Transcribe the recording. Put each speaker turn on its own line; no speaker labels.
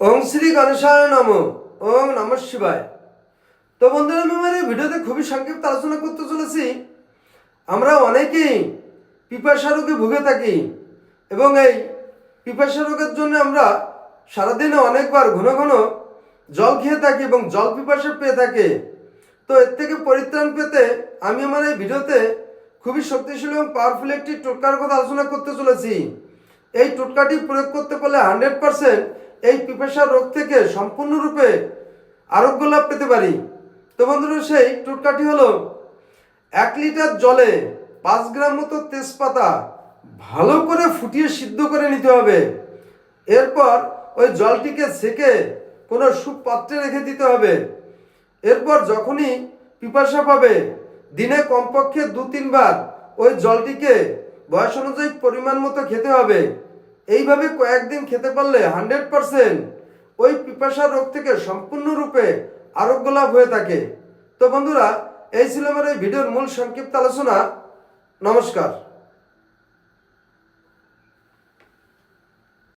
ওং শ্রী গণেশায় নম। ওং নমঃ শিবায়। তো বন্ধুরা, আমি আমার এই ভিডিওতে খুবই সংক্ষিপ্ত আলোচনা করতে চলেছি। আমরা অনেকেই পিপাসা রোগে ভুগে থাকি এবং এই পিপাসা রোগের জন্য আমরা সারাদিনে অনেকবার ঘন ঘন জল খেয়ে থাকি এবং জল পিপাসা পেয়ে থাকি। তো এর থেকে পরিত্রাণ পেতে আমি আমার এই ভিডিওতে খুবই শক্তিশালী এবং পাওয়ারফুল একটি টোটকার কথা আলোচনা করতে চলেছি। এই টোটকাটি প্রয়োগ করতে পারলে 100% এই পিপাসা রোগ থেকে সম্পূর্ণরূপে আরোগ্য লাভ পেতে পারি। তো বন্ধুরা, সেই টোটকাটি হলো 1 লিটার জলে 5 গ্রাম মতো তেজপাতা ভালো করে ফুটিয়ে সিদ্ধ করে নিতে হবে। এরপর ওই জলটিকে ছেঁকে কোনো সুপাত্রে রেখে দিতে হবে। এরপর যখনই পিপাসা পাবে দিনে কমপক্ষে 2-3 বার ওই জলটিকে বয়স অনুযায়ী পরিমাণ মতো খেতে হবে। এইভাবে কয়েকদিন খেতে পারলে 100% ওই পিপাসা রোগ থেকে সম্পূর্ণরূপে আরোগ্য লাভ হয়ে থাকে। তো বন্ধুরা, এই ছিল আমার এই ভিডিওর মূল সংক্ষিপ্ত আলোচনা। নমস্কার।